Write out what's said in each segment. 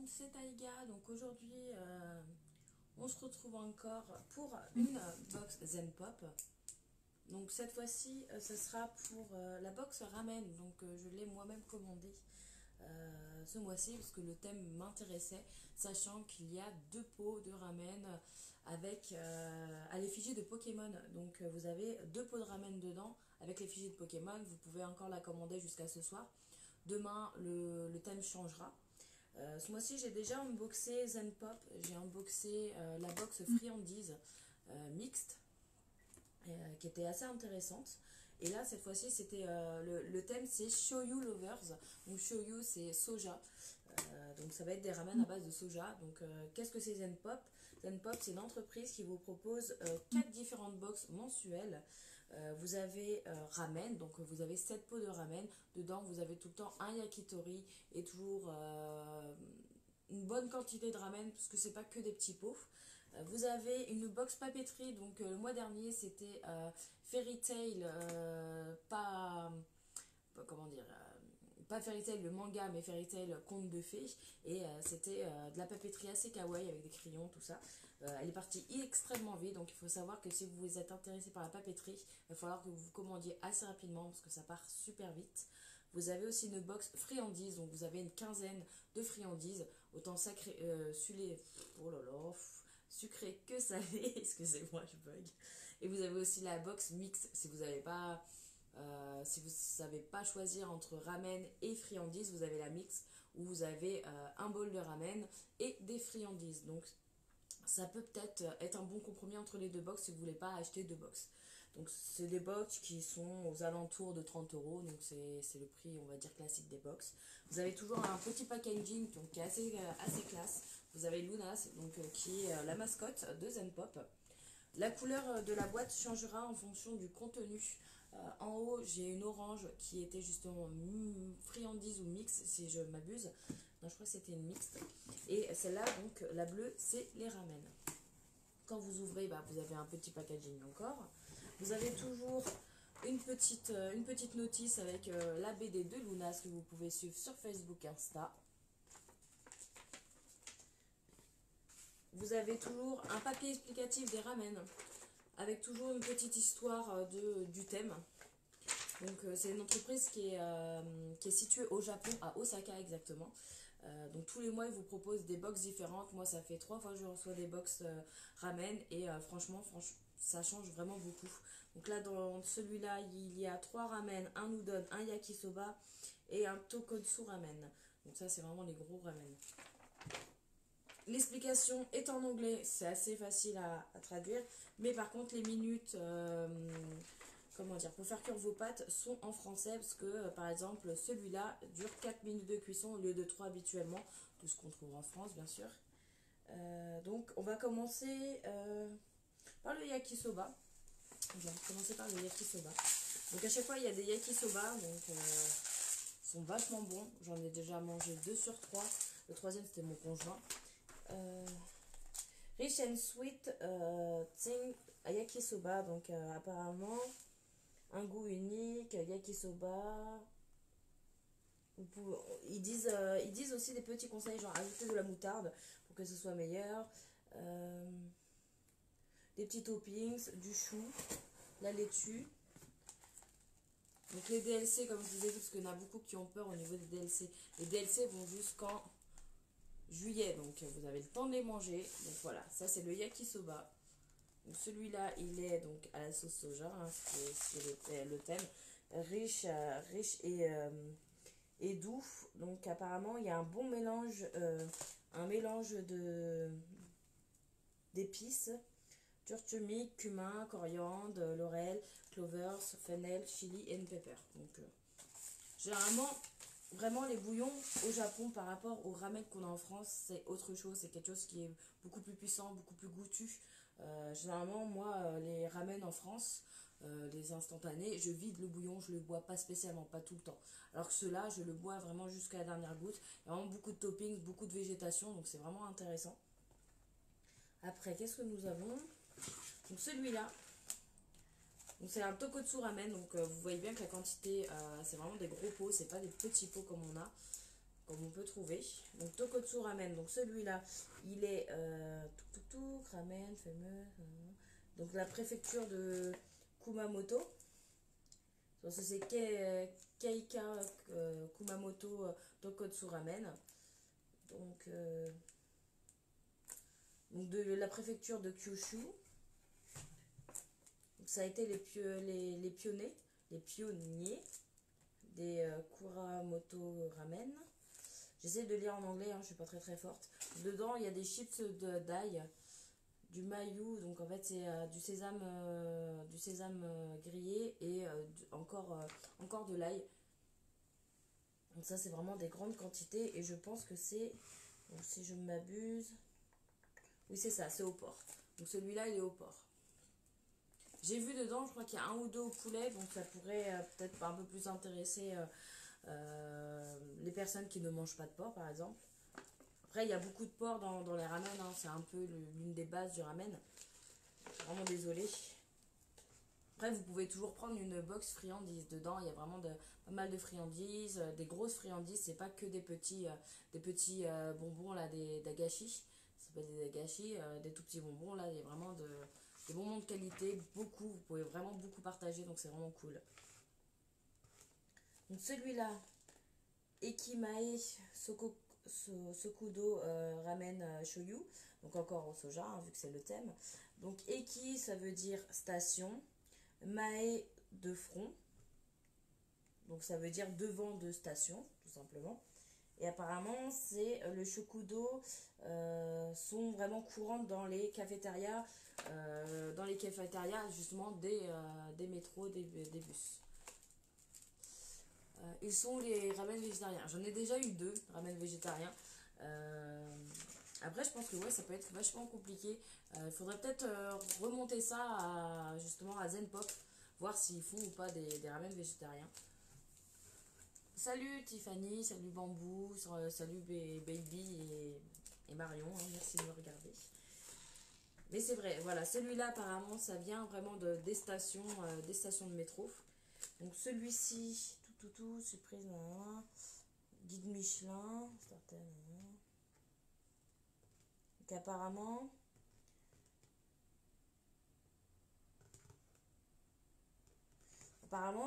monde, c'est Taïga. Donc aujourd'hui, on se retrouve encore pour une box Zen Pop. Donc cette fois-ci, ce sera pour la box ramen. Donc je l'ai moi-même commandé ce mois-ci parce que le thème m'intéressait, sachant qu'il y a deux pots de ramen avec à l'effigie de Pokémon. Donc vous avez deux pots de ramen dedans avec l'effigie de Pokémon. Vous pouvez encore la commander jusqu'à ce soir. Demain, le thème changera. Ce mois-ci, j'ai déjà unboxé Zen Pop. J'ai unboxé la box friandise mixte qui était assez intéressante. Et là, cette fois-ci, c'était le thème, c'est Shoyu Lovers. Donc Shoyu, c'est soja. Donc ça va être des ramen à base de soja. Donc qu'est-ce que c'est Zen Pop? Zen Pop, c'est une entreprise qui vous propose 4 différentes boxes mensuelles. Vous avez ramen, donc vous avez 7 pots de ramen. Dedans, vous avez tout le temps un yakitori et toujours une bonne quantité de ramen, parce que c'est pas que des petits pots. Vous avez une box papeterie, donc le mois dernier c'était Fairy Tail, comment dire, pas Fairy Tail le manga, mais Fairy Tail conte de fées, et c'était de la papeterie assez kawaii avec des crayons, tout ça. Elle est partie extrêmement vite, donc il faut savoir que si vous êtes intéressé par la papeterie, il va falloir que vous vous commandiez assez rapidement parce que ça part super vite. Vous avez aussi une box friandises, donc vous avez une quinzaine de friandises, autant sacré, oh là là, sucré que salé, excusez-moi, je bug. Et vous avez aussi la box mix, si vous n'avez pas, si vous savez pas choisir entre ramen et friandises, vous avez la mix où vous avez un bol de ramen et des friandises. Donc ça peut peut-être être un bon compromis entre les deux box si vous voulez pas acheter deux box. Donc c'est des box qui sont aux alentours de 30 euros, donc c'est le prix on va dire classique des box. Vous avez toujours un petit packaging donc, qui est assez classe. Vous avez Luna donc, qui est la mascotte de Zen Pop. La couleur de la boîte changera en fonction du contenu. En haut, j'ai une orange qui était justement friandise ou mix, si je m'abuse. Non, je crois que c'était une mixte. Et celle-là, donc, la bleue, c'est les ramen. Quand vous ouvrez, bah, vous avez un petit packaging encore. Vous avez toujours une petite notice avec la BD de Luna, que vous pouvez suivre sur Facebook, Insta. Vous avez toujours un papier explicatif des ramen, avec toujours une petite histoire du thème. Donc c'est une entreprise qui est située au Japon, à Osaka exactement. Donc tous les mois ils vous proposent des box différentes. Moi ça fait 3 fois que je reçois des box ramen et franchement ça change vraiment beaucoup. Donc là dans celui-là il y a 3 ramen, un udon, un yakisoba et un tonkotsu ramen. Donc ça c'est vraiment les gros ramen. L'explication est en anglais, c'est assez facile à traduire, mais par contre les minutes, comment dire, pour faire cuire vos pâtes sont en français, parce que par exemple celui-là dure 4 minutes de cuisson au lieu de 3 habituellement, tout ce qu'on trouve en France bien sûr. Donc on va commencer par le yakisoba. On va commencer par le yakisoba. Donc à chaque fois il y a des yakisoba, donc sont vachement bons, j'en ai déjà mangé 2 sur 3, le troisième c'était mon conjoint. Rich and Sweet Tsing Yakisoba, donc apparemment un goût unique, yakisoba. Ils disent aussi des petits conseils, genre ajouter de la moutarde pour que ce soit meilleur, des petits toppings, du chou, la laitue. Donc les DLC, comme je vous ai dit, parce qu'il y en a beaucoup qui ont peur au niveau des DLC. Les DLC vont jusqu'en juillet, donc vous avez le temps de les manger. Donc voilà, ça c'est le yakisoba. Donc celui-là il est donc à la sauce soja, hein, c'est le thème, riche et doux. Donc apparemment il y a un bon mélange, de d'épices, turmeric, cumin, coriandre, laurel, clovers, fennel, chili et pepper. Donc généralement vraiment les bouillons au Japon par rapport aux ramen qu'on a en France, c'est autre chose, c'est quelque chose qui est beaucoup plus puissant, beaucoup plus goûtu. Généralement moi les ramen en France, les instantanés, je vide le bouillon, je le bois pas spécialement, pas tout le temps. Alors que ceux-là, je le bois vraiment jusqu'à la dernière goutte. Il y a vraiment beaucoup de toppings, beaucoup de végétation, donc c'est vraiment intéressant. Après, qu'est-ce que nous avons? Donc celui-là, donc c'est un tonkotsu ramen, donc vous voyez bien que la quantité, c'est vraiment des gros pots, c'est pas des petits pots comme on a. comme on peut trouver. Donc Tokotsu Ramen, donc celui-là, il est ramen, fameux. Donc la préfecture de Kumamoto. Donc ça c'est Keika Kumamoto Tokotsu Ramen. Donc de la préfecture de Kyushu. Donc ça a été les pionniers des Kuramoto Ramen. J'essaie de lire en anglais, hein, je suis pas très forte. Dedans, il y a des chips d'ail, du mayu, donc en fait c'est du sésame grillé et encore de l'ail. Donc ça c'est vraiment des grandes quantités et je pense que c'est, si je ne m'abuse, oui c'est ça, c'est au porc. Donc celui-là il est au porc. J'ai vu dedans, je crois qu'il y a un ou deux au poulet, donc ça pourrait peut-être un peu plus intéresser les personnes qui ne mangent pas de porc par exemple. Après il y a beaucoup de porc dans les ramen, hein, c'est un peu l'une des bases du ramen. Vraiment désolée. Après vous pouvez toujours prendre une box friandises. Dedans il y a vraiment pas mal de friandises, des grosses friandises, c'est pas que des petits bonbons là, des dagashi. Ça s'appelle des dagashi, des tout petits bonbons là, il y a vraiment des bonbons de qualité, beaucoup, vous pouvez vraiment beaucoup partager, donc c'est vraiment cool. Donc celui-là, Ekimae Sokudo Ramen Shoyu, donc encore au soja, hein, vu que c'est le thème. Donc Eki, ça veut dire station, Mae de front, donc ça veut dire devant de station, tout simplement. Et apparemment, le shokudo sont vraiment courantes dans les cafétérias, justement des métros, des bus. Ils sont les ramen végétariens. J'en ai déjà eu 2 ramen végétariens. Après, je pense que ouais, ça peut être vachement compliqué. Il faudrait peut-être remonter ça justement à Zen Pop, voir s'ils font ou pas des ramen végétariens. Salut Tiffany, salut Bambou, salut Baby et Marion, hein, merci de me regarder. Mais c'est vrai, voilà, celui-là apparemment ça vient vraiment des stations de métro. Donc celui-ci, surprise, guide Michelin, certaines. Donc apparemment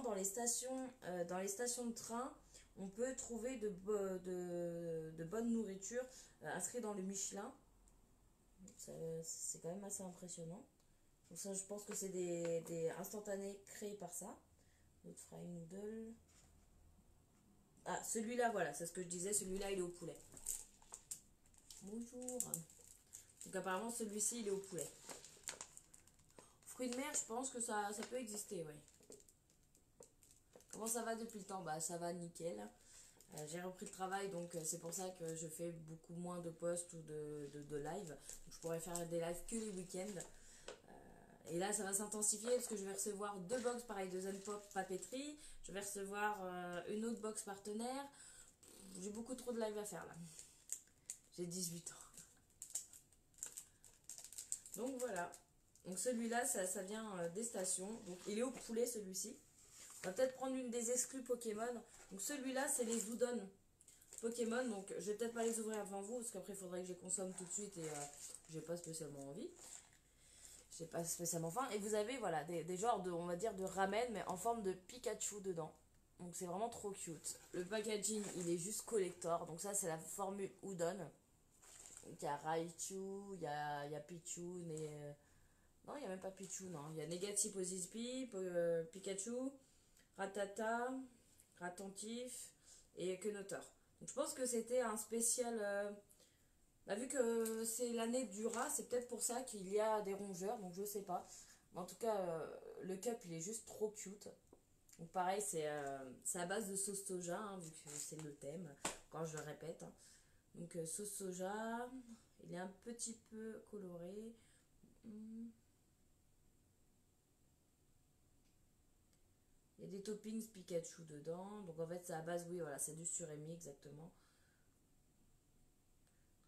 dans les stations de train, on peut trouver de bonne nourriture inscrite dans le Michelin. C'est quand même assez impressionnant. Donc ça, je pense que c'est des instantanés créés par ça. Notre fry noodle. Ah, celui-là, voilà, c'est ce que je disais. Celui-là, il est au poulet. Bonjour. Donc apparemment, celui-ci, il est au poulet. Fruits de mer, je pense que ça peut exister, oui. Comment ça va depuis le temps? Bah, ça va nickel. J'ai repris le travail, donc c'est pour ça que je fais beaucoup moins de posts ou de live. Donc, je pourrais faire des lives que les week-ends. Et là, ça va s'intensifier parce que je vais recevoir 2 box pareil de Zen Pop papeterie. Je vais recevoir une autre box partenaire. J'ai beaucoup trop de live à faire là. J'ai 18 ans. Donc voilà. Donc celui-là, ça vient des stations. Donc il est au poulet celui-ci. On va peut-être prendre une des exclus Pokémon. Donc celui-là, c'est les Udon Pokémon. Donc je vais peut-être pas les ouvrir avant vous parce qu'après il faudrait que je les consomme tout de suite et j'ai pas spécialement envie. J'ai pas spécialement faim. Et vous avez voilà des genres on va dire de ramen mais en forme de Pikachu dedans. Donc c'est vraiment trop cute. Le packaging il est juste collector. Donc ça c'est la formule Udon. Donc il y a Raichu, il y a Pichu, non il n'y a même pas Pichu, non. Il y a Negative Positive, Pikachu, Ratata, Ratentif et Kenotor. Donc je pense que c'était un spécial... vu que c'est l'année du rat, c'est peut-être pour ça qu'il y a des rongeurs, donc je sais pas. Mais en tout cas, le cup il est juste trop cute. Donc pareil, c'est à base de sauce soja, hein, vu que c'est le thème, quand je le répète. Hein. Donc sauce soja, il est un petit peu coloré. Il y a des toppings Pikachu dedans. Donc en fait, c'est à base, oui, voilà, c'est du surimi exactement.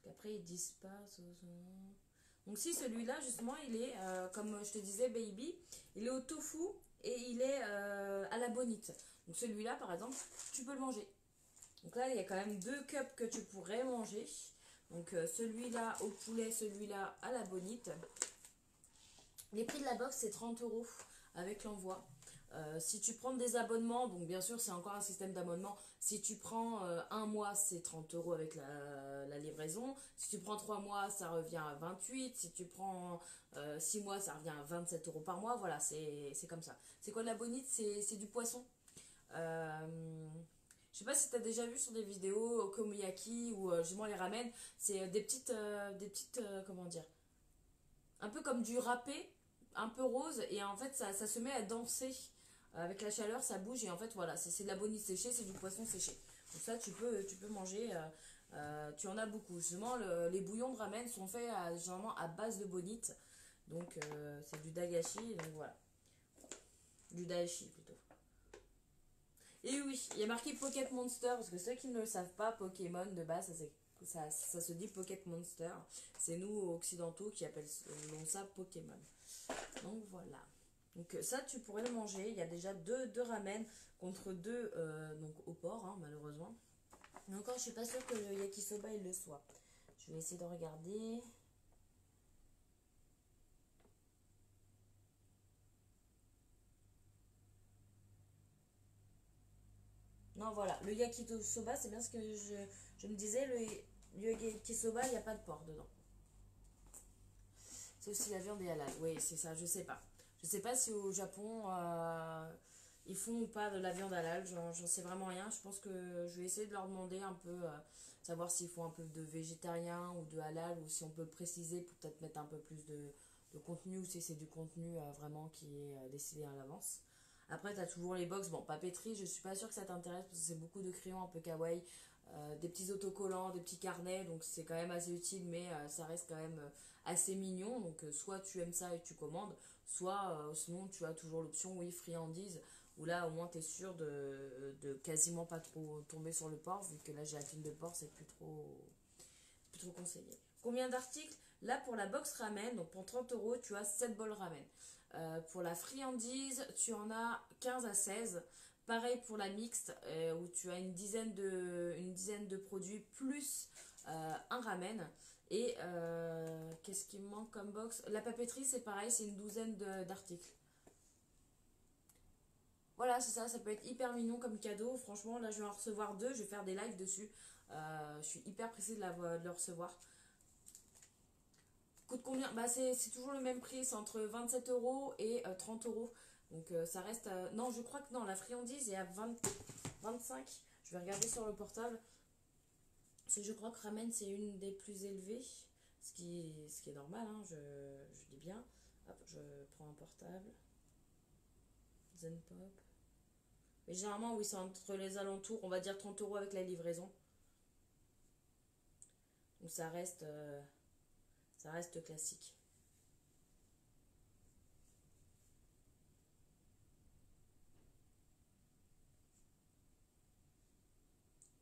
Donc après, ils disent pas. Donc si celui-là, justement, il est, comme je te disais, baby, il est au tofu et il est à la bonite. Donc celui-là, par exemple, tu peux le manger. Donc là, il y a quand même 2 cups que tu pourrais manger. Donc celui-là au poulet, celui-là à la bonite. Les prix de la box, c'est 30 € avec l'envoi. Si tu prends des abonnements, donc bien sûr c'est encore un système d'abonnement. Si tu prends un mois, c'est 30 € avec la livraison. Si tu prends 3 mois, ça revient à 28. Si tu prends 6 mois, ça revient à 27 € par mois. Voilà, c'est comme ça. C'est quoi la bonite? C'est du poisson. Je sais pas si tu as déjà vu sur des vidéos Okonomiyaki ou justement les ramen. C'est des petites, comment dire, un peu comme du râpé, un peu rose, et en fait ça se met à danser avec la chaleur, ça bouge, et en fait voilà, c'est de la bonite séchée, c'est du poisson séché. Donc ça tu peux manger, tu en as beaucoup. Justement les bouillons de ramen sont faits généralement à base de bonite, donc c'est du dagashi, donc voilà, du daishi plutôt. Et oui, il y a marqué Pocket Monster, parce que ceux qui ne le savent pas, Pokémon de base, ça se dit Pocket Monster. C'est nous, occidentaux, qui appellent ça Pokémon. Donc voilà. Donc ça, tu pourrais le manger. Il y a déjà deux ramen contre deux donc au porc, hein, malheureusement. Mais encore, je suis pas sûre que le yakisoba, il le soit. Je vais essayer de regarder. Non, voilà. Le yakisoba, c'est bien ce que je me disais. Le yakisoba, il n'y a pas de porc dedans. C'est aussi la viande est halal. Oui, c'est ça, je sais pas. Je sais pas si au Japon, ils font ou pas de la viande halal. J'en sais vraiment rien. Je pense que je vais essayer de leur demander un peu, savoir s'ils font un peu de végétarien ou de halal, ou si on peut préciser pour peut-être mettre un peu plus de contenu, ou si c'est du contenu vraiment qui est décidé à l'avance. Après, tu as toujours les box. Bon, papeterie, je suis pas sûre que ça t'intéresse parce que c'est beaucoup de crayons un peu kawaii, des petits autocollants, des petits carnets, donc c'est quand même assez utile, mais ça reste quand même assez mignon. Donc soit tu aimes ça et tu commandes, soit sinon tu as toujours l'option oui friandise, où là au moins tu es sûr de quasiment pas trop tomber sur le porc, vu que là gélatine de porc c'est plus trop conseillé. Combien d'articles? Là pour la box ramen, donc pour 30 € tu as 7 bols ramen. Pour la friandise, tu en as 15 à 16. Pareil pour la mixte, où tu as une dizaine de produits plus un ramen. Et qu'est-ce qui me manque comme box? La papeterie, c'est pareil, c'est une douzaine d'articles. Voilà, c'est ça, ça peut être hyper mignon comme cadeau. Franchement, là, je vais en recevoir 2, je vais faire des lives dessus. Je suis hyper pressée de le recevoir. Coûte combien? Bah, c'est toujours le même prix, c'est entre 27 € et 30 €. Donc ça reste. Non, je crois que non, la friandise est à 25. Je vais regarder sur le portable. Parce que je crois que ramen c'est une des plus élevées. Ce qui est normal, hein, je dis bien. Hop, je prends un portable. Zenpop. Mais généralement, oui, c'est entre les alentours. On va dire 30 € avec la livraison. Donc ça reste classique.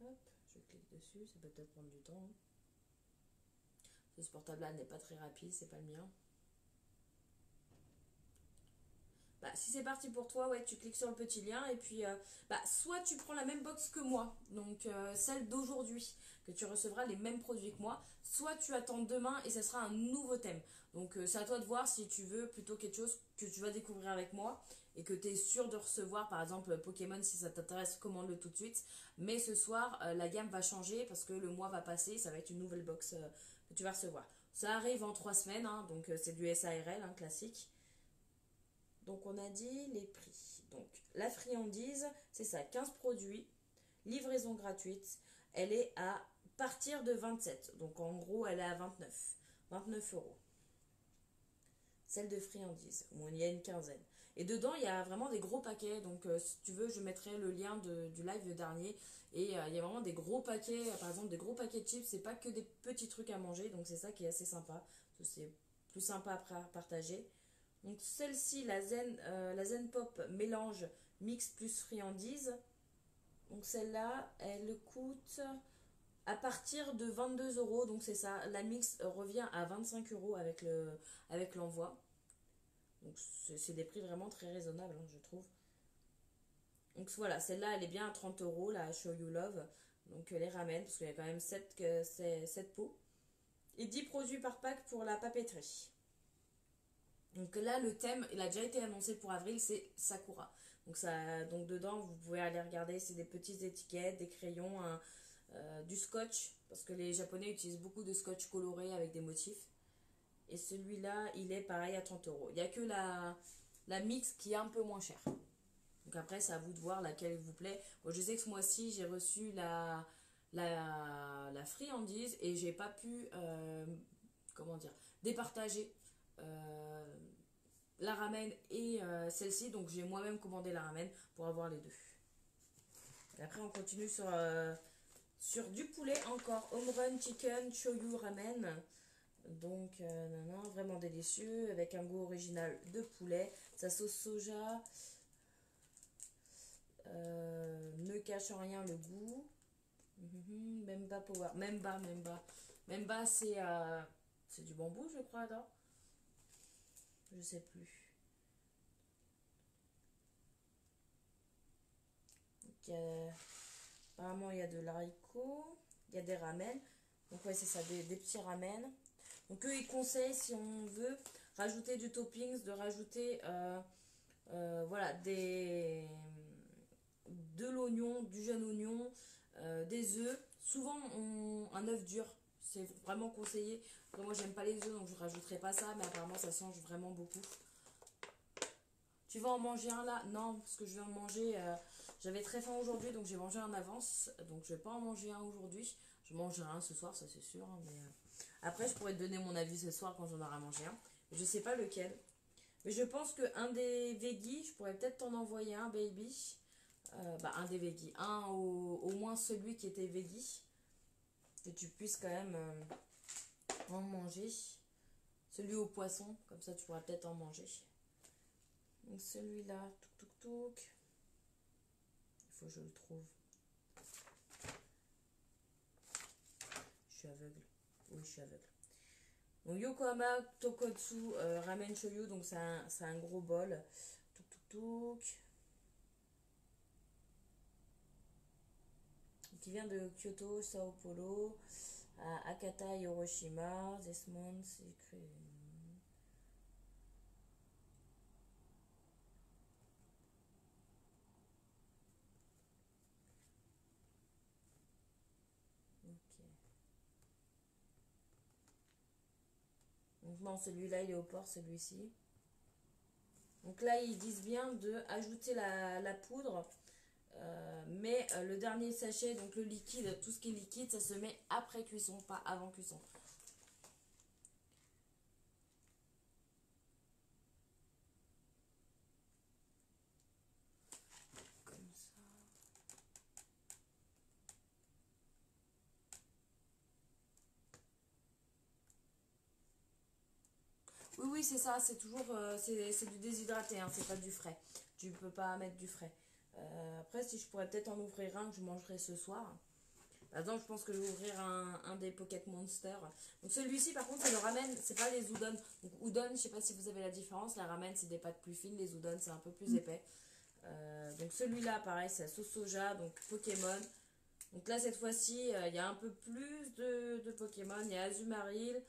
Hop, je clique dessus. Ça peut peut-être prendre du temps, hein. Ce portable-là n'est pas très rapide, c'est pas le mien. Bah, si c'est parti pour toi, ouais, tu cliques sur le petit lien et puis soit tu prends la même box que moi, donc celle d'aujourd'hui, que tu recevras les mêmes produits que moi, soit tu attends demain et ce sera un nouveau thème. Donc c'est à toi de voir si tu veux plutôt quelque chose que tu vas découvrir avec moi et que tu es sûr de recevoir, par exemple Pokémon, si ça t'intéresse, commande-le tout de suite. Mais ce soir, la gamme va changer parce que le mois va passer, ça va être une nouvelle box que tu vas recevoir. Ça arrive en 3 semaines, hein, donc c'est du SARL, hein, classique. Donc on a dit les prix. Donc la friandise, c'est ça, 15 produits, livraison gratuite. Elle est à partir de 27. Donc en gros, elle est à 29. 29 €. Celle de friandise, où il y a une quinzaine. Et dedans, il y a vraiment des gros paquets. Donc si tu veux, je mettrai le lien du live dernier. Et il y a vraiment des gros paquets, par exemple des gros paquets de chips. C'est pas que des petits trucs à manger. Donc c'est ça qui est assez sympa. C'est plus sympa après à partager. Donc celle-ci, la Zen Pop mélange mix plus friandise. Donc celle-là, elle coûte à partir de 22 €. Donc c'est ça, la mix revient à 25 € avec l'envoi. Donc c'est des prix vraiment très raisonnables, hein, je trouve. Donc voilà, celle-là, elle est bien à 30 €, la Show You Love. Donc les ramen, parce qu'il y a quand même 7 pots. Et 10 produits par pack pour la papeterie. Donc là, le thème, il a déjà été annoncé pour avril, c'est Sakura. Donc dedans, vous pouvez aller regarder, c'est des petites étiquettes, des crayons, du scotch, parce que les Japonais utilisent beaucoup de scotch coloré avec des motifs. Et celui-là, il est pareil à 30 euros. Il n'y a que la mix qui est un peu moins chère. Donc après, c'est à vous de voir laquelle vous plaît. Bon, je sais que ce mois-ci, j'ai reçu la friandise et j'ai pas pu, comment dire, départager la ramen et celle-ci. Donc j'ai moi-même commandé la ramen pour avoir les deux. Et après, on continue sur du poulet encore. Home Run Chicken Shoyu Ramen. Donc, vraiment délicieux avec un goût original de poulet. Sa sauce soja ne cache en rien le goût. Memba Power. Memba, c'est du bambou, je crois, non? Je sais plus. Donc, apparemment, il y a de l'haricot. Il y a des ramen. Donc, ouais, c'est ça, des petits ramen. Donc, eux, ils conseillent, si on veut, rajouter du toppings, de rajouter voilà, de l'oignon, du jeune oignon, des œufs. Souvent, un œuf dur, c'est vraiment conseillé. Après, moi, j'aime pas les œufs, donc je rajouterai pas ça, mais apparemment, ça change vraiment beaucoup. Tu vas en manger un là? Non, parce que je vais en manger. J'avais très faim aujourd'hui, donc j'ai mangé en avance. Donc, je vais pas en manger un aujourd'hui. Je mangerai un ce soir, ça c'est sûr. Hein, mais après, je pourrais te donner mon avis ce soir quand j'en aurai mangé un. Je sais pas lequel. Mais je pense qu'un des veggies, je pourrais peut-être t'en envoyer un, baby. Un des veggies. Au moins celui qui était veggie. Que tu puisses quand même en manger. Celui au poisson, comme ça tu pourras peut-être en manger. Donc celui-là, touk. Il faut que je le trouve. Je suis aveugle. Oui, je suis aveugle. Donc Yokohama Tokotsu Ramen Shoyu, donc c'est un gros bol. Touk. Qui vient de Kyoto, Sao Paulo, à Akata, Hiroshima, Desmond, c'est écrit. Ok. Donc non, celui-là il est au port, celui-ci. Donc là ils disent bien de ajouter la poudre, mais le dernier sachet, donc le liquide, tout ce qui est liquide, ça se met après cuisson, pas avant cuisson. Comme ça. Oui, c'est ça, c'est toujours c'est du déshydraté, hein, c'est pas du frais. Tu peux pas mettre du frais. Après, si je pourrais peut-être en ouvrir un que je mangerai ce soir. Par exemple, je pense que je vais ouvrir un des Pocket Monster. Donc celui-ci, par contre, c'est le ramen, c'est pas les udon. Donc udon, je sais pas si vous avez la différence. La ramen, c'est des pâtes plus fines, les udon, c'est un peu plus épais. Donc celui-là, pareil, c'est la sauce soja, donc Pokémon. Donc là, cette fois-ci, il y a un peu plus de Pokémon. Il y a Azumarill,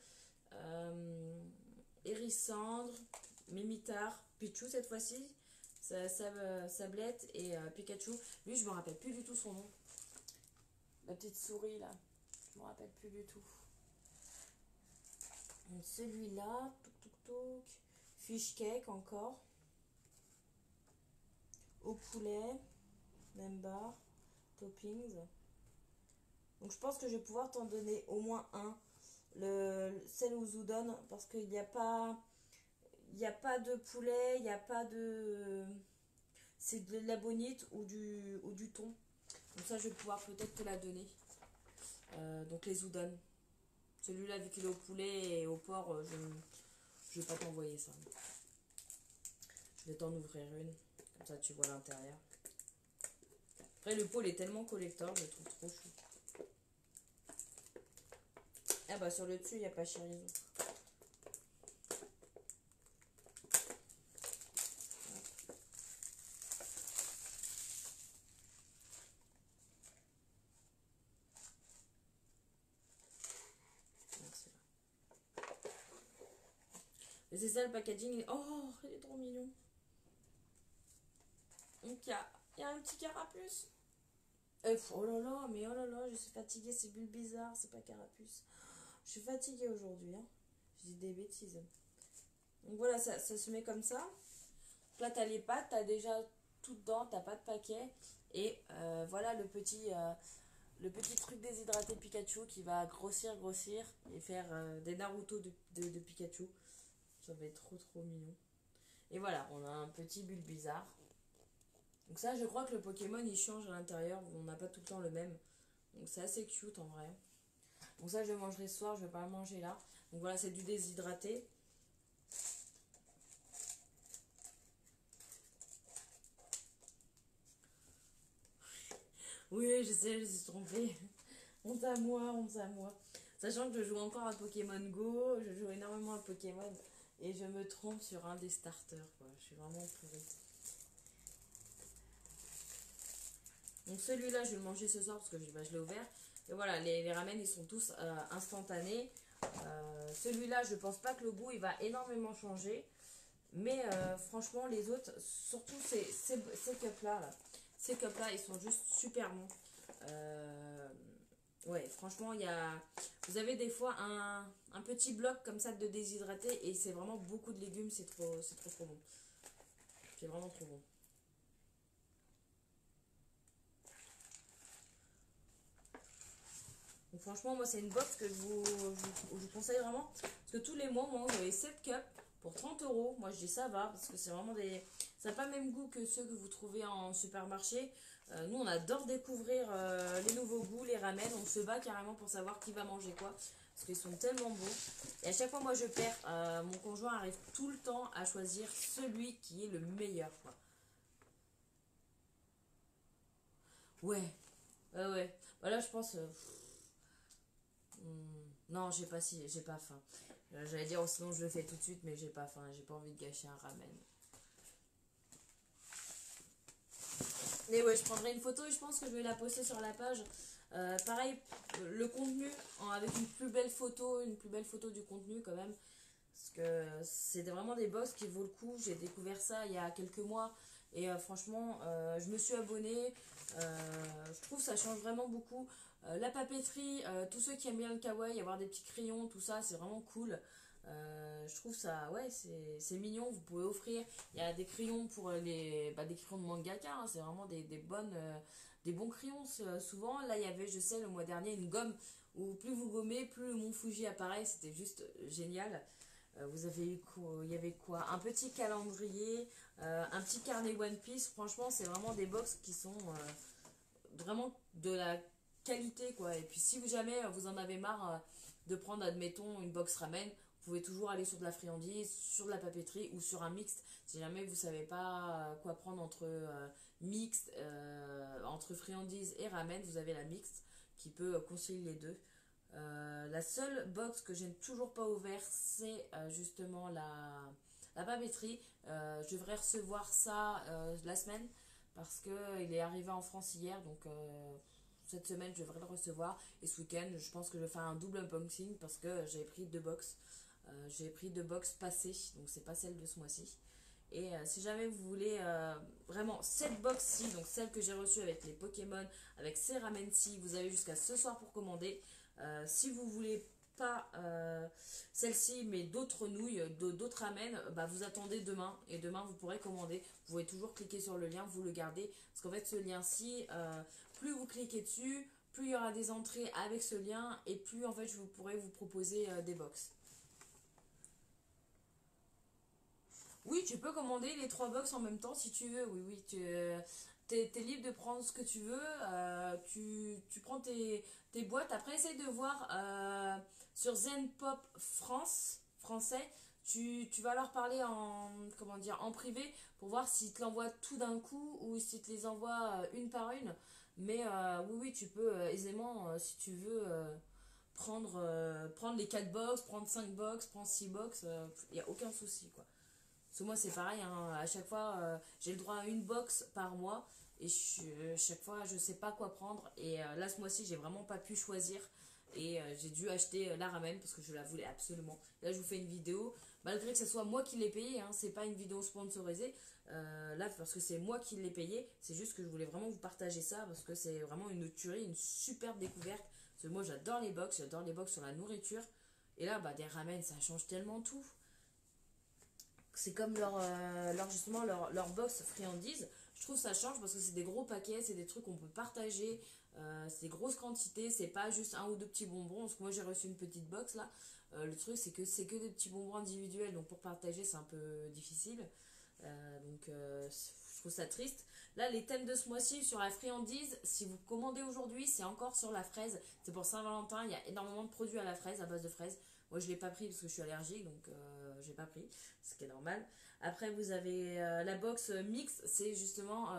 Hérissandre, Mimitar, Pichu cette fois-ci, Sablette et Pikachu. Lui, je me rappelle plus du tout son nom. La petite souris là, je me rappelle plus du tout. Donc celui-là, touk. Fish cake encore. Au poulet, même barre, toppings. Donc je pense que je vais pouvoir t'en donner au moins un. Celle aux udon, parce qu'il n'y a pas. Il n'y a pas de poulet, il n'y a pas de. C'est de la bonite ou du thon. Donc ça, je vais pouvoir peut-être te la donner. Donc les udon. Celui-là, vu qu'il est au poulet et au porc, je vais pas t'envoyer ça. Je vais t'en ouvrir une. Comme ça, tu vois l'intérieur. Après, le pot, il est tellement collector, je le trouve trop chou. Ah bah, sur le dessus, il n'y a pas chérizo. Et c'est ça le packaging. Oh, il est trop mignon. Donc il y a un petit carapuce. Oh là là, mais oh là là, je suis fatiguée, c'est bulle bizarre, c'est pas carapuce. Je suis fatiguée aujourd'hui, hein. Je dis des bêtises. Donc voilà, ça se met comme ça. Donc là, t'as les pâtes, t'as déjà tout dedans, t'as pas de paquet. Et voilà le petit truc déshydraté Pikachu qui va grossir, grossir et faire des Naruto de Pikachu. Ça va être trop trop mignon. Et voilà, on a un petit bulle bizarre. Donc ça, je crois que le Pokémon, il change à l'intérieur. On n'a pas tout le temps le même. Donc c'est assez cute en vrai. Donc ça, je mangerai ce soir, je vais pas le manger là. Donc voilà, c'est du déshydraté. Oui, je sais, je suis trompée. Honte à moi, honte à moi. Sachant que je joue encore à Pokémon Go, je joue énormément à Pokémon et je me trompe sur un des starters, quoi. Je suis vraiment pourrie. Donc celui-là, je vais le manger ce soir parce que je l'ai ouvert. Et voilà, les ramen, ils sont tous instantanés. Celui-là, je pense pas que le goût, il va énormément changer. Mais franchement, les autres, surtout ces cups-là, ces cups-là, ils sont juste super bons. Ouais, franchement, vous avez des fois un petit bloc comme ça de déshydraté et c'est vraiment beaucoup de légumes, c'est trop trop bon. C'est vraiment trop bon. Donc franchement, moi, c'est une box que je vous conseille vraiment. Parce que tous les mois, moi, vous avez 7 cups pour 30 €. Moi, je dis ça va parce que c'est vraiment des... Ça n'a pas le même goût que ceux que vous trouvez en supermarché. Nous, on adore découvrir les nouveaux goûts, les ramen. On se bat carrément pour savoir qui va manger quoi. Parce qu'ils sont tellement bons. Et à chaque fois, moi, je perds. Mon conjoint arrive tout le temps à choisir celui qui est le meilleur, quoi. Ouais, ouais. Voilà, je pense... non, j'ai pas faim. J'allais dire, oh, sinon je le fais tout de suite, mais j'ai pas faim, j'ai pas envie de gâcher un ramen. Mais ouais, je prendrai une photo et je pense que je vais la poster sur la page. Pareil, le contenu, avec une plus belle photo du contenu quand même. Parce que c'était vraiment des box qui vaut le coup. J'ai découvert ça il y a quelques mois. Et franchement, je me suis abonnée. Je trouve que ça change vraiment beaucoup. La papeterie, tous ceux qui aiment bien le kawaii, avoir des petits crayons, tout ça, c'est vraiment cool. Je trouve ça, ouais, c'est mignon. Vous pouvez offrir. Il y a des crayons pour des crayons de mangaka. Hein, c'est vraiment des bons crayons. Souvent, là, il y avait, je sais, le mois dernier, une gomme où plus vous gommez, plus le mont Fuji apparaît. C'était juste génial. Vous avez eu quoi, il y avait quoi? Un petit calendrier, un petit carnet One Piece. Franchement, c'est vraiment des box qui sont vraiment de la qualité, quoi. Et puis, si vous jamais vous en avez marre de prendre, admettons, une box ramen, vous pouvez toujours aller sur de la friandise, sur de la papeterie ou sur un mixte. Si jamais vous savez pas quoi prendre entre mixte, entre friandise et ramen, vous avez la mixte qui peut concilier les deux. La seule box que j'ai toujours pas ouvert, c'est justement la papeterie. Je devrais recevoir ça la semaine parce qu'il est arrivé en France hier, donc cette semaine je devrais le recevoir. Et ce week-end, je pense que je vais faire un double unboxing parce que j'ai pris deux box. J'ai pris deux box passées, donc c'est pas celle de ce mois-ci. Et si jamais vous voulez vraiment cette box-ci, donc celle que j'ai reçue avec les Pokémon, avec ces ramen-ci, vous avez jusqu'à ce soir pour commander. Si vous voulez pas celle-ci, mais d'autres nouilles, d'autres ramen, bah vous attendez demain. Et demain, vous pourrez commander. Vous pouvez toujours cliquer sur le lien, vous le gardez. Parce qu'en fait, ce lien-ci, plus vous cliquez dessus, plus il y aura des entrées avec ce lien. Et plus, en fait, je pourrai vous proposer des box. Oui, tu peux commander les trois box en même temps si tu veux. Oui, oui, tu es libre de prendre ce que tu veux. Tu prends tes boîtes. Après, essaye de voir sur Zen Pop français. Tu vas leur parler comment dire, en privé pour voir s'ils te l'envoient tout d'un coup ou s'ils te les envoient une par une. Mais oui, oui, tu peux aisément, si tu veux, prendre les 4 box, prendre 5 box, prendre 6 box. Il n'y a aucun souci, quoi. Parce que moi, c'est pareil, hein, à chaque fois, j'ai le droit à une box par mois. Et chaque fois, je sais pas quoi prendre. Et là, ce mois-ci, j'ai vraiment pas pu choisir. et j'ai dû acheter la ramen parce que je la voulais absolument. Là je vous fais une vidéo, malgré que ce soit moi qui l'ai payé, hein, c'est pas une vidéo sponsorisée, là parce que c'est moi qui l'ai payé, c'est juste que je voulais vraiment vous partager ça parce que c'est vraiment une tuerie, une superbe découverte. Parce que moi j'adore les box sur la nourriture, et là bah des ramen ça change tellement tout. C'est comme justement leur box friandises. Je trouve ça change parce que c'est des gros paquets, c'est des trucs qu'on peut partager, c'est des grosses quantités, c'est pas juste un ou deux petits bonbons. Parce que moi j'ai reçu une petite box là. Le truc c'est que des petits bonbons individuels, donc pour partager c'est un peu difficile. Je trouve ça triste. Là les thèmes de ce mois-ci sur la friandise, si vous commandez aujourd'hui, c'est encore sur la fraise. C'est pour Saint-Valentin, il y a énormément de produits à la fraise, à base de fraises. Moi je l'ai pas pris parce que je suis allergique, donc j'ai pas pris, ce qui est normal. Après vous avez la box mix, c'est justement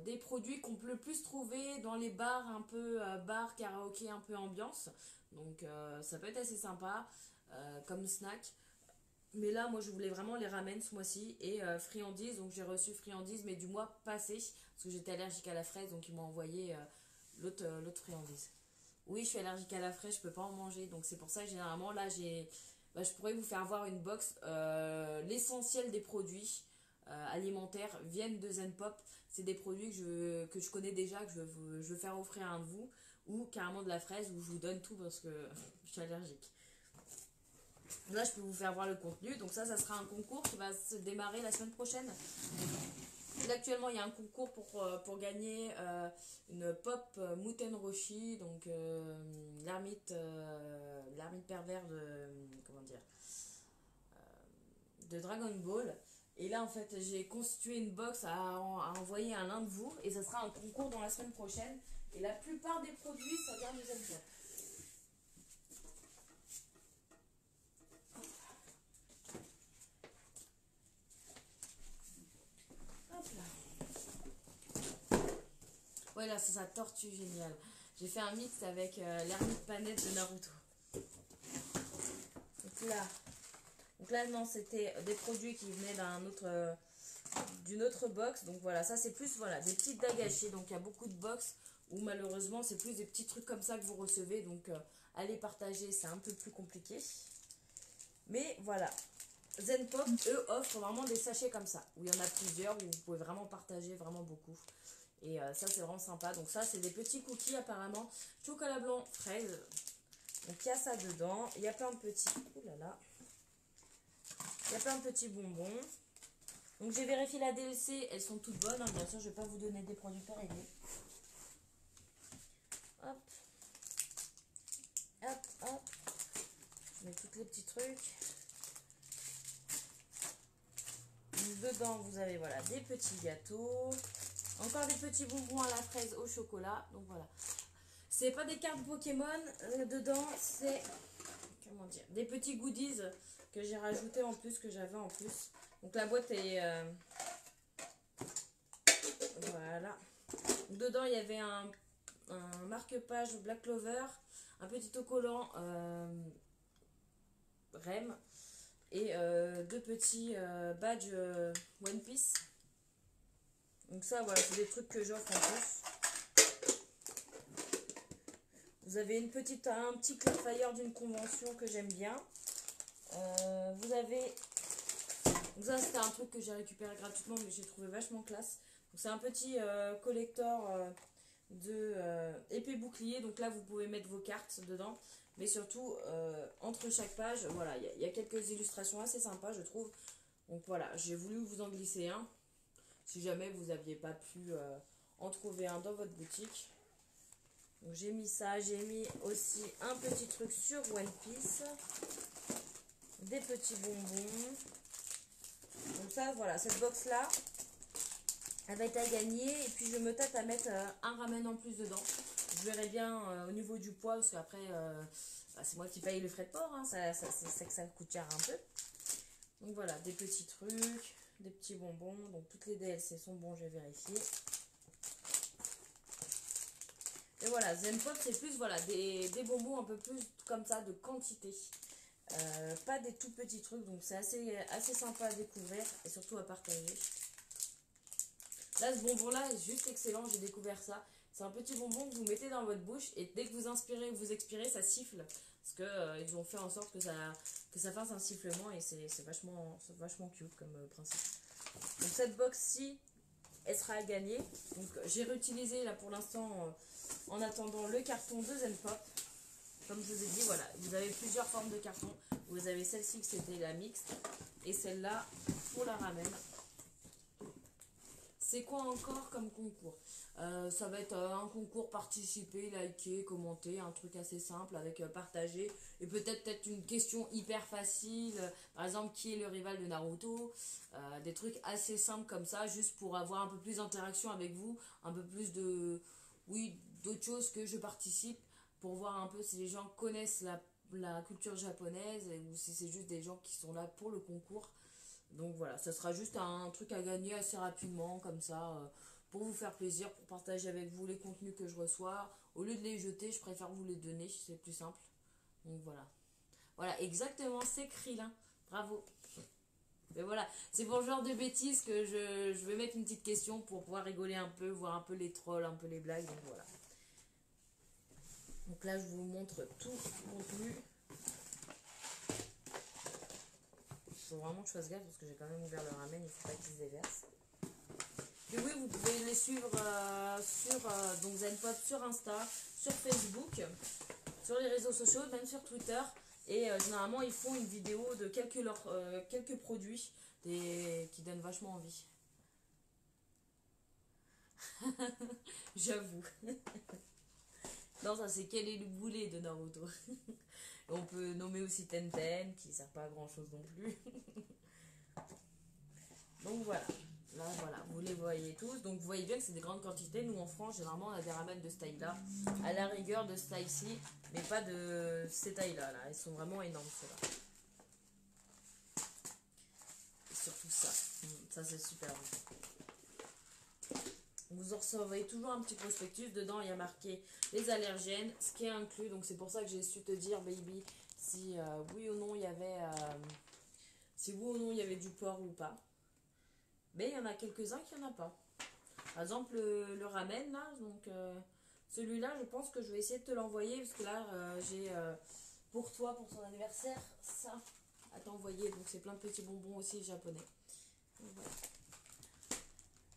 des produits qu'on peut le plus trouver dans les bars un peu bar, karaoké, un peu ambiance. Donc ça peut être assez sympa comme snack. Mais là, moi, je voulais vraiment les ramen ce mois-ci et friandises. Donc, j'ai reçu friandises, mais du mois passé, parce que j'étais allergique à la fraise, donc ils m'ont envoyé l'autre friandise. Oui, je suis allergique à la fraise, je peux pas en manger. Donc, c'est pour ça que généralement, là, je pourrais vous faire voir une box. L'essentiel des produits alimentaires viennent de Zenpop. C'est des produits que je connais déjà, que je veux faire offrir à un de vous. Ou carrément de la fraise, où je vous donne tout parce que je suis allergique. Là, je peux vous faire voir le contenu. Donc ça sera un concours qui va se démarrer la semaine prochaine. Là, actuellement, il y a un concours pour gagner une pop Muten Roshi, donc l'ermite pervers comment dire, de Dragon Ball. Et là, en fait, j'ai constitué une box à envoyer à l'un de vous. Et ça sera un concours dans la semaine prochaine. Et la plupart des produits, ça vient de Zenpop. Ouais, là, c'est sa tortue géniale. J'ai fait un mix avec l'ermite panette de Naruto. Donc là non, c'était des produits qui venaient d'une autre box. Donc voilà, ça c'est plus voilà, des petites dagachées. Donc il y a beaucoup de box où malheureusement c'est plus des petits trucs comme ça que vous recevez. Donc aller partager, c'est un peu plus compliqué. Mais voilà, Zenpop, eux, offrent vraiment des sachets comme ça, où il y en a plusieurs, où vous pouvez vraiment partager vraiment beaucoup. Et ça, c'est vraiment sympa. Donc ça, c'est des petits cookies apparemment. Chocolat blanc, fraise. Donc il y a ça dedans. Il y a plein de petits... Ouh là là. Il y a plein de petits bonbons. Donc j'ai vérifié la DLC. Elles sont toutes bonnes. Hein. Bien sûr, je ne vais pas vous donner des produits périmés. Hop. Hop, hop. Je mets tous les petits trucs. Donc, dedans, vous avez voilà, des petits gâteaux. Encore des petits bonbons à la fraise au chocolat. Donc voilà. C'est pas des cartes Pokémon. Dedans, c'est comment dire, des petits goodies que j'ai rajouté en plus, que j'avais en plus. Donc la boîte est... voilà. Donc, dedans, il y avait un marque-page Black Clover, un petit autocollant REM et deux petits badges One Piece. Donc ça, voilà, c'est des trucs que j'offre en plus. Vous avez un petit clarifier d'une convention que j'aime bien. Vous avez... Donc ça, c'était un truc que j'ai récupéré gratuitement, mais j'ai trouvé vachement classe. Donc c'est un petit collector de épée bouclier. Donc là, vous pouvez mettre vos cartes dedans. Mais surtout, entre chaque page, voilà, il y a quelques illustrations assez sympas, je trouve. Donc voilà, j'ai voulu vous en glisser un. Si jamais vous n'aviez pas pu en trouver un dans votre boutique. Donc j'ai mis ça, j'ai mis aussi un petit truc sur One Piece. Des petits bonbons. Donc ça, voilà, cette box-là, elle va être à gagner. Et puis je me tâte à mettre un ramen en plus dedans. Je verrai bien au niveau du poids, parce qu'après, c'est moi qui paye le frais de port. Hein, c'est que ça coûte cher un peu. Donc voilà, des petits trucs, des petits bonbons. Donc toutes les DLC sont bons, j'ai vérifié. Et voilà, Zenpop, c'est plus voilà, des bonbons un peu plus comme ça, de quantité. Pas des tout petits trucs, donc c'est assez sympa à découvrir et surtout à partager. Là, ce bonbon-là est juste excellent, j'ai découvert ça. C'est un petit bonbon que vous mettez dans votre bouche et dès que vous inspirez ou vous expirez, ça siffle. Parce que ils ont fait en sorte que ça fasse un sifflement et c'est vachement cute comme principe. Donc cette box-ci, elle sera à gagner. Donc j'ai réutilisé là pour l'instant en attendant le carton de Zen Pop. Comme je vous ai dit, voilà, vous avez plusieurs formes de carton. Vous avez celle-ci que c'était la mixte et celle-là pour la ramen. C'est quoi encore comme concours? Ça va être un concours participer, liker, commenter, un truc assez simple avec partager et peut-être une question hyper facile, par exemple qui est le rival de Naruto, des trucs assez simples comme ça, juste pour avoir un peu plus d'interaction avec vous, un peu plus de, oui, d'autres choses que je participe, pour voir un peu si les gens connaissent la culture japonaise ou si c'est juste des gens qui sont là pour le concours. Donc voilà, ça sera juste un truc à gagner assez rapidement, comme ça, pour vous faire plaisir, pour partager avec vous les contenus que je reçois. Au lieu de les jeter, je préfère vous les donner, c'est plus simple. Donc voilà. Voilà, exactement, c'est Krillin. Bravo. Mais voilà, c'est pour ce genre de bêtises que je vais mettre une petite question pour pouvoir rigoler un peu, voir un peu les trolls, un peu les blagues. Donc voilà. Donc là, je vous montre tout le contenu. Il faut vraiment que je fasse gaffe parce que j'ai quand même ouvert le ramen, il ne faut pas qu'il se déverse. Et oui, vous pouvez les suivre sur donc Zen Pop sur Insta, sur Facebook, sur les réseaux sociaux, même sur Twitter. Et généralement, ils font une vidéo de quelques produits qui donnent vachement envie. J'avoue. Non, ça c'est quel est le boulet de Naruto. On peut nommer aussi Tenten, qui ne sert pas à grand chose non plus. Donc voilà. Là, voilà, vous les voyez tous. Donc vous voyez bien que c'est des grandes quantités. Nous en France, généralement, on a des ramen de ce taille-là. À la rigueur de ce taille-ci, mais pas de ces tailles-là. Là. Ils sont vraiment énormes, ceux-là. Et surtout ça. Ça, c'est super bon. Vous en recevez toujours un petit prospectus. Dedans, il y a marqué les allergènes, ce qui est inclus. Donc c'est pour ça que j'ai su te dire, baby, si oui ou non il y avait... si oui ou non il y avait du porc ou pas. Mais il y en a quelques-uns qui n'en a pas. Par exemple, le ramen, là, donc celui-là, je pense que je vais essayer de te l'envoyer, parce que là, j'ai pour toi, pour ton anniversaire, ça à t'envoyer. Donc c'est plein de petits bonbons aussi japonais. Voilà.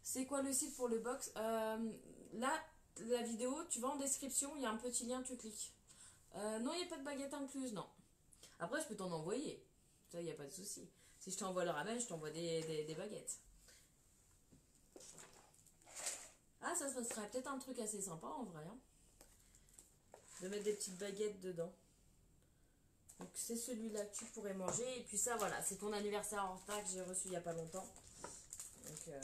C'est quoi le site pour le box? Là, la vidéo, tu vas en description, il y a un petit lien, tu cliques. Non, il n'y a pas de baguette incluse, non. Après, je peux t'en envoyer. Ça, il n'y a pas de souci. Si je t'envoie le ramen, je t'envoie des baguettes. Ah, ça serait peut-être un truc assez sympa en vrai. Hein, de mettre des petites baguettes dedans. Donc c'est celui-là que tu pourrais manger. Et puis ça, voilà, c'est ton anniversaire en retard que j'ai reçu il n'y a pas longtemps. Donc voilà.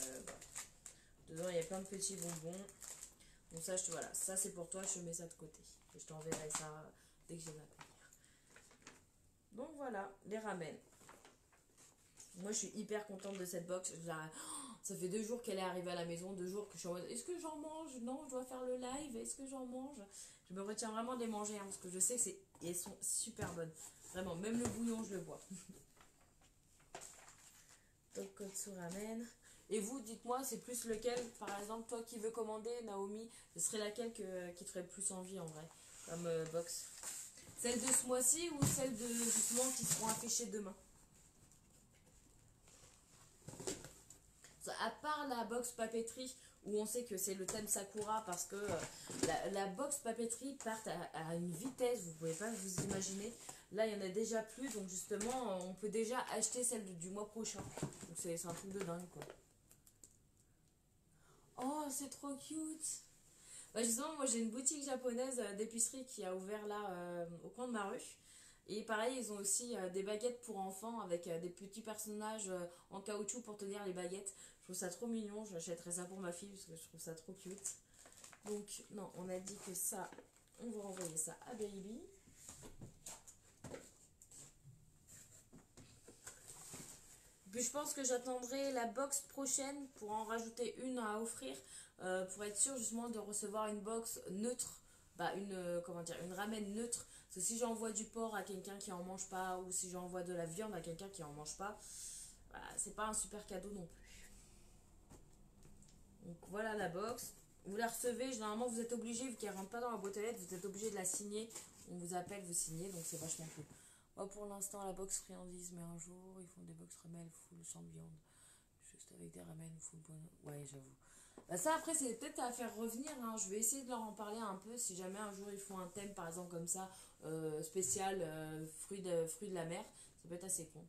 Dedans, il y a plein de petits bonbons. Donc ça, voilà, ça c'est pour toi, je mets ça de côté. Et je t'enverrai ça dès que j'ai ma paire. Donc voilà, les ramen. Moi, je suis hyper contente de cette box. Ça fait 2 jours qu'elle est arrivée à la maison, 2 jours que je suis en mode est-ce que j'en mange? Non, je dois faire le live, est-ce que j'en mange? Je me retiens vraiment de les manger hein, parce que je sais que elles sont super bonnes. Vraiment, même le bouillon, je le bois. Tonkotsu ramen. Et vous, dites-moi, c'est plus lequel, par exemple, toi qui veux commander, Naomi, ce serait laquelle qui te ferait plus envie en vrai, comme box? Celle de ce mois-ci ou celle de justement qui seront affichées demain? À part la box papeterie où on sait que c'est le thème Sakura parce que la box papeterie part à une vitesse, vous pouvez pas vous imaginer. Là, il y en a déjà plus, donc justement, on peut déjà acheter celle du mois prochain. Donc c'est un truc de dingue, quoi. Oh, c'est trop cute! Bah justement, moi j'ai une boutique japonaise d'épicerie qui a ouvert là au coin de ma rue. Et pareil, ils ont aussi des baguettes pour enfants avec des petits personnages en caoutchouc pour tenir les baguettes. Je trouve ça trop mignon, j'achèterai ça pour ma fille parce que je trouve ça trop cute. Donc non, on a dit que ça, on va envoyer ça à Baby. Puis je pense que j'attendrai la box prochaine pour en rajouter une à offrir pour être sûr justement de recevoir une box neutre, bah comment dire, une ramen neutre. Parce que si j'envoie du porc à quelqu'un qui en mange pas ou si j'envoie de la viande à quelqu'un qui en mange pas, bah, c'est pas un super cadeau non plus. Donc voilà la box. Vous la recevez, généralement vous êtes obligé, vu qu'elle rentre pas dans la boîte aux lettres, vous êtes obligé de la signer. On vous appelle, vous signez, donc c'est vachement cool. Moi pour l'instant, la box friandise, mais un jour ils font des box ramen full sans viande. Juste avec des ramen full bonne. Ouais, j'avoue. Bah ça après c'est peut-être à faire revenir, hein. Je vais essayer de leur en parler un peu si jamais un jour ils font un thème par exemple comme ça, spécial fruits de la mer, ça peut être assez con.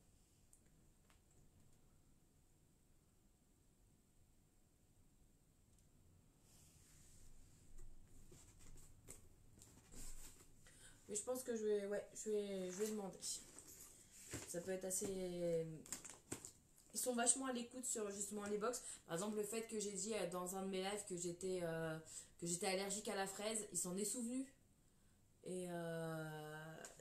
Mais je pense que je vais, ouais, je vais demander. Ça peut être assez. Ils sont vachement à l'écoute sur justement les box. Par exemple, le fait que j'ai dit dans un de mes lives que j'étais allergique à la fraise, ils s'en est souvenu. Et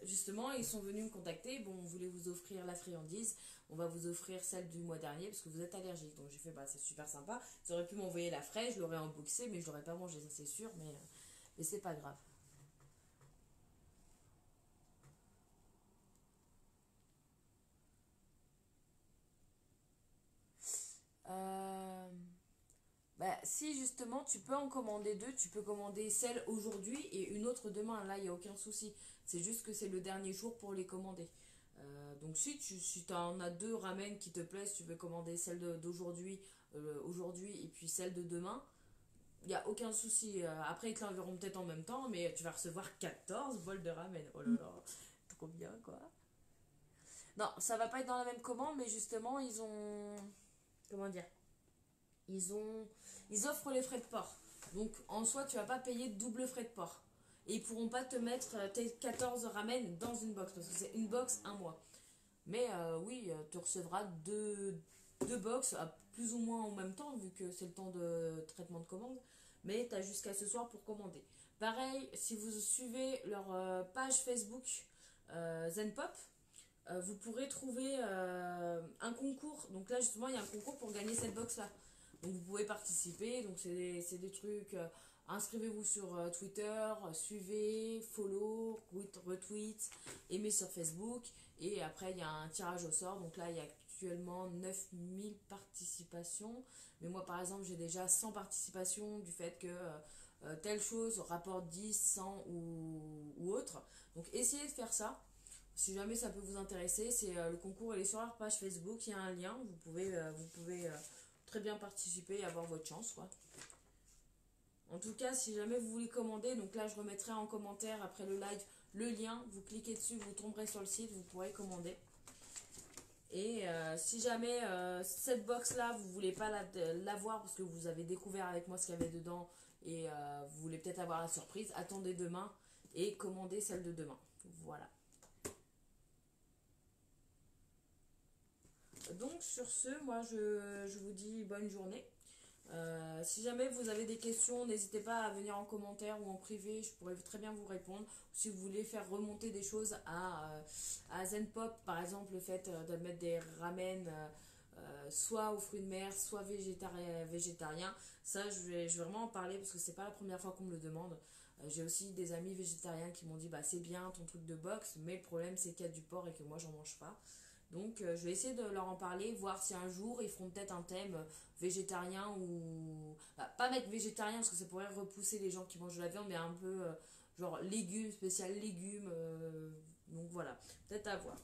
justement, ils sont venus me contacter. Bon, on voulait vous offrir la friandise. On va vous offrir celle du mois dernier parce que vous êtes allergique. Donc j'ai fait, bah c'est super sympa. Ils auraient pu m'envoyer la fraise, je l'aurais unboxée, mais je l'aurais pas mangé, ça c'est sûr. Mais c'est pas grave. Euh, Bah, si justement tu peux en commander deux, tu peux commander celle aujourd'hui et une autre demain. Là, il n'y a aucun souci. C'est juste que c'est le dernier jour pour les commander. Donc si tu en as deux ramen qui te plaisent, tu veux commander celle d'aujourd'hui aujourd'hui et puis celle de demain, il n'y a aucun souci. Après, ils te l'enverront peut-être en même temps, mais tu vas recevoir 14 bols de ramen. Oh là là, trop bien quoi. Non, ça va pas être dans la même commande, mais justement, ils ont. Comment dire, ils ont ils offrent les frais de port. Donc en soi, tu vas pas payer double frais de port. Et ils pourront pas te mettre tes 14 ramen dans une box parce que c'est une box un mois. Mais oui, tu recevras deux box à plus ou moins en même temps vu que c'est le temps de traitement de commande. Mais tu as jusqu'à ce soir pour commander. Pareil, si vous suivez leur page Facebook Zenpop, vous pourrez trouver un concours. Donc là, justement, il y a un concours pour gagner cette box-là. Donc vous pouvez participer. Donc c'est des trucs. Inscrivez-vous sur Twitter, suivez, follow, retweet, aimez sur Facebook. Et après, il y a un tirage au sort. Donc là, il y a actuellement 9000 participations. Mais moi, par exemple, j'ai déjà 100 participations du fait que telle chose rapporte 10, 100 ou autre. Donc essayez de faire ça. Si jamais ça peut vous intéresser, c'est le concours, il est sur leur page Facebook, il y a un lien, vous pouvez très bien participer et avoir votre chance quoi. En tout cas, si jamais vous voulez commander, donc là je remettrai en commentaire après le live le lien, vous cliquez dessus, vous tomberez sur le site, vous pourrez commander. Et si jamais cette box là, vous voulez pas l'avoir parce que vous avez découvert avec moi ce qu'il y avait dedans et vous voulez peut-être avoir la surprise, attendez demain et commandez celle de demain. Voilà. Donc sur ce, moi je vous dis bonne journée. Si jamais vous avez des questions, n'hésitez pas à venir en commentaire ou en privé, je pourrais très bien vous répondre. Si vous voulez faire remonter des choses à Zenpop, par exemple le fait de mettre des ramen soit aux fruits de mer, soit végétarien, ça je vais vraiment en parler parce que c'est pas la première fois qu'on me le demande. J'ai aussi des amis végétariens qui m'ont dit bah c'est bien ton truc de box, mais le problème c'est qu'il y a du porc et que moi j'en mange pas. Donc je vais essayer de leur en parler, voir si un jour ils feront peut-être un thème végétarien ou... Bah, pas mettre végétarien parce que ça pourrait repousser les gens qui mangent de la viande, mais un peu genre légumes, spécial légumes. Donc voilà, peut-être à voir.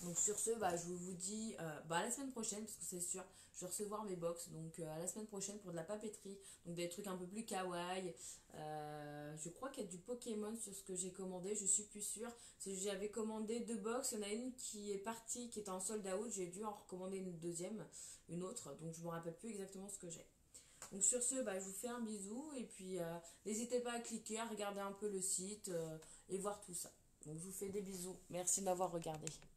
Donc sur ce, bah, je vous dis bah, à la semaine prochaine, parce que c'est sûr, je vais recevoir mes box. Donc à la semaine prochaine pour de la papeterie. Donc des trucs un peu plus kawaii. Je crois qu'il y a du Pokémon sur ce que j'ai commandé, je suis plus sûre. J'avais commandé deux box, il y en a une qui est partie, qui est en sold out. J'ai dû en recommander une deuxième, une autre. Donc je me rappelle plus exactement ce que j'ai. Donc sur ce, bah, je vous fais un bisou. Et puis n'hésitez pas à cliquer, à regarder un peu le site et voir tout ça. Donc je vous fais des bisous. Merci de m'avoir regardé.